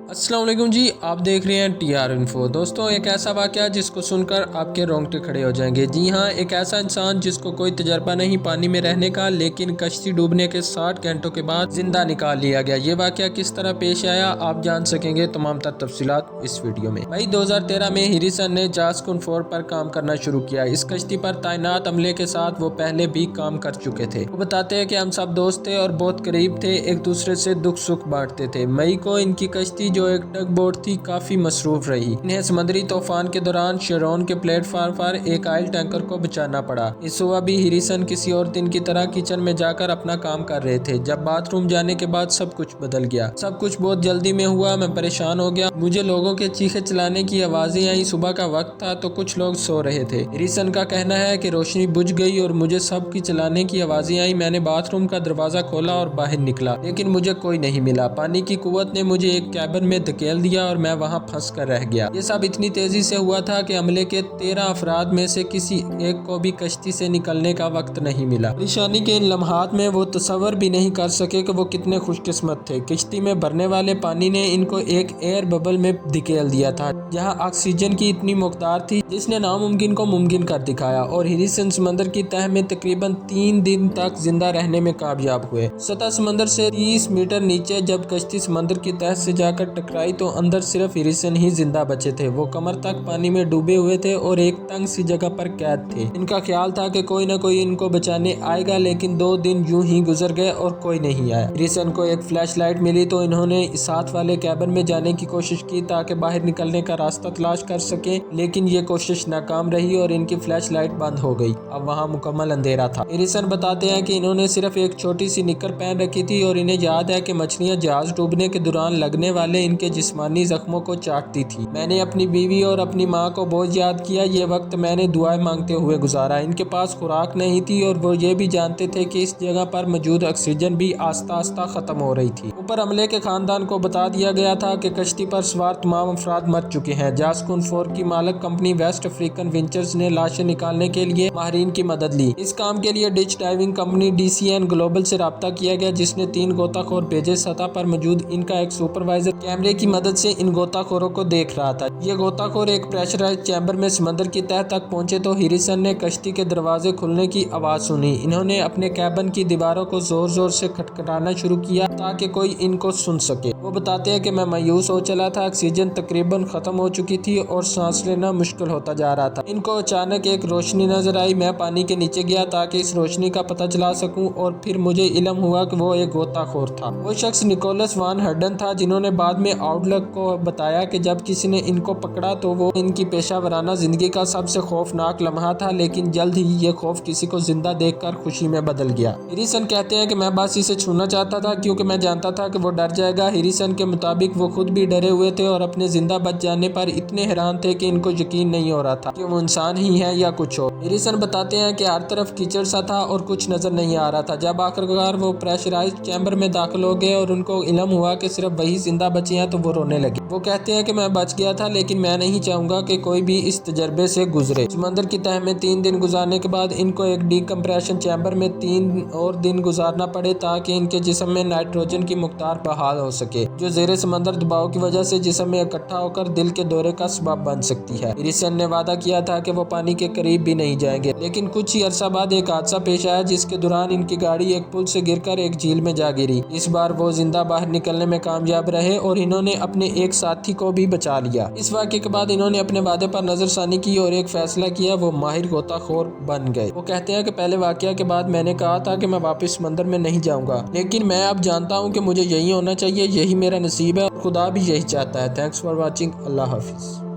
अस्सलाम वालेकुम जी, आप देख रहे हैं TR इन्फो। दोस्तों, एक ऐसा वाक़या जिसको सुनकर आपके रोंगटे खड़े हो जाएंगे। जी हाँ, एक ऐसा इंसान जिसको कोई तजर्बा नहीं पानी में रहने का, लेकिन कश्ती डूबने के 60 घंटों के बाद जिंदा निकाल लिया गया। ये वाक़या किस तरह पेश आया आप जान सकेंगे तमाम तर तफसीलात इस वीडियो में। मई 2013 में हिरिसन ने जास्कुन 4 पर काम करना शुरू किया। इस कश्ती पर तैनात अमले के साथ वो पहले भी काम कर चुके थे। वो बताते हैं कि हम सब दोस्त थे और बहुत करीब थे, एक दूसरे से दुख सुख बांटते थे। मई को इनकी कश्ती जो एक टग बोट थी काफी मसरूफ रही। इन्हें समुद्री तूफान के दौरान शेरोन के प्लेटफार्म पर एक ऑयल टैंकर को बचाना पड़ा। इस सुबह भी हिरिसन किसी और दिन की तरह किचन में जाकर अपना काम कर रहे थे जब बाथरूम जाने के बाद सब कुछ बदल गया। सब कुछ बहुत जल्दी में हुआ। मैं परेशान हो गया। मुझे लोगों के चीखे चलाने की आवाजें आई। सुबह का वक्त था तो कुछ लोग सो रहे थे। हिरिसन का कहना है कि रोशनी बुझ गई और मुझे सब की चलाने की आवाजें आई। मैंने बाथरूम का दरवाजा खोला और बाहर निकला, लेकिन मुझे कोई नहीं मिला। पानी की कुव्वत ने मुझे एक कैबिन में धकेल दिया और मैं वहां फंस कर रह गया। ये सब इतनी तेजी से हुआ था कि अमले के 13 अफराद में से किसी एक को भी कश्ती से निकलने का वक्त नहीं मिला। परेशानी के इन लम्हात में वो तसव्वुर भी नहीं कर सके कि वो कितने खुशकिस्मत थे। कश्ती में भरने वाले पानी ने इनको एक एयर बबल में धकेल दिया था जहां ऑक्सीजन की इतनी मकदार थी जिसने नामुमकिन को मुमकिन कर दिखाया। और हिरिसन समंदर की तह में तकरीबन 3 दिन तक जिंदा रहने में कामयाब हुए। सतह समंदर से 30 मीटर नीचे जब कश्ती समंदर की तह से जाकर टकराई तो अंदर सिर्फ हिरिसन ही जिंदा बचे थे। वो कमर तक पानी में डूबे हुए थे और एक तंग सी जगह पर कैद थे। इनका ख्याल था कि कोई न कोई इनको बचाने आएगा, लेकिन 2 दिन यूं ही गुजर गए और कोई नहीं आया। हिरिसन को एक फ्लैश लाइट मिली तो इन्होंने साथ वाले कैबिन में जाने की कोशिश की ताकि बाहर निकलने का रास्ता तलाश कर सके, लेकिन ये कोशिश नाकाम रही और इनकी फ्लैश लाइट बंद हो गई। अब वहाँ मुकम्मल अंधेरा था। हिरिसन बताते हैं कि इन्होंने सिर्फ एक छोटी सी निक्कर पहन रखी थी और इन्हें याद है कि मछलियाँ जहाज डूबने के दौरान लगने वाले इनके जिस्मानी जख्मों को चाटती थी। मैंने अपनी बीवी और अपनी माँ को बहुत याद किया। ये वक्त मैंने दुआएं मांगते हुए गुजारा। इनके पास खुराक नहीं थी और वो ये भी जानते थे कि इस जगह पर मौजूद ऑक्सीजन भी आस्ता आस्ता खत्म हो रही थी। ऊपर अमले के खानदान को बता दिया गया था कि कश्ती पर सवार तमाम अफराद मर चुके हैं। जास्कुन 4 की मालिक कंपनी वेस्ट अफ्रीकन वेंचर्स ने लाशें निकालने के लिए माहिरीन की मदद ली। इस काम के लिए ditch diving company DCN global से राब्ता किया गया, जिसने 3 गोताखोर भेजे। सतह पर मौजूद इनका एक सुपरवाइजर कैमरे की मदद से इन गोताखोरों को देख रहा था। ये गोताखोर एक प्रेशराइज्ड चैम्बर में समंदर की तह तक पहुंचे तो हिरिसन ने कश्ती के दरवाजे खुलने की आवाज सुनी। इन्होंने अपने कैबिन की दीवारों को जोर जोर से खटखटाना शुरू किया ताकि कोई इनको सुन सके। वो बताते हैं कि मैं मायूस हो चला था। ऑक्सीजन तकरीबन खत्म हो चुकी थी और सांस लेना मुश्किल होता जा रहा था। इनको अचानक एक रोशनी नजर आई। मैं पानी के नीचे गया ताकि इस रोशनी का पता चला सकूं और फिर मुझे इल्म हुआ कि वो एक गोताखोर था। वो शख्स निकोलस वान हर्डन था, जिन्होंने बाद में आउटलुक को बताया कि जब किसी ने इनको पकड़ा तो वो इनकी पेशा वराना जिंदगी का सबसे खौफनाक लम्हा था, लेकिन जल्द ही ये खौफ किसी को जिंदा देखकर खुशी में बदल गया। हिरिसन कहते हैं कि मैं बस इसे छूना चाहता था क्योंकि मैं जानता था कि वो डर जाएगा। हिरिसन के मुताबिक वो खुद भी डरे हुए थे और अपने जिंदा बच जाने पर इतने हैरान थे कि इनको यकीन नहीं हो रहा था कि वो इंसान ही है या कुछ और। हिरिसन बताते हैं कि हर तरफ कीचड़ सा था और कुछ नजर नहीं आ रहा था। जब आखिरकार वो प्रेशराइज्ड चैम्बर में दाखिल हो गए और उनको इल्म हुआ कि सिर्फ वही जिंदा बचे हैं तो वो रोने लगे। वो कहते हैं कि मैं बच गया था, लेकिन मैं नहीं चाहूंगा कि कोई भी इस तजर्बे से गुजरे। समंदर की तह में 3 दिन गुजारने के बाद इनको एक डीकम्प्रेशन चैम्बर में 3 और दिन गुजारना पड़े ताकि इनके जिस्म में नाइट्रोजन की मकदार बहाल हो सके, जो ज़ेरे समंदर दबाव की वजह से जिस्म में इकट्ठा होकर दिल के दौरे का सबब बन सकती है। हिरिसन ने वादा किया था कि वो पानी के करीब भी नहीं जाएंगे, लेकिन कुछ ही अरसा बाद एक हादसा पेश आया जिसके दौरान इनकी गाड़ी एक पुल से गिरकर एक झील में जा गिरी। इस बार वो जिंदा बाहर निकलने में कामयाब रहे और इन्होंने अपने एक साथी को भी बचा लिया। इस वाक़े के बाद इन्होंने अपने वादे पर नजरसानी की और एक फैसला किया। वो माहिर गोताखोर बन गए। वो कहते हैं कि पहले वाक़या के बाद मैंने कहा था कि मैं वापस समंदर में नहीं जाऊंगा, लेकिन मैं अब जानता हूं कि मुझे यही होना चाहिए। यही मेरा नसीब है और खुदा भी यही चाहता है। Thanks for watching. Allah Hafiz.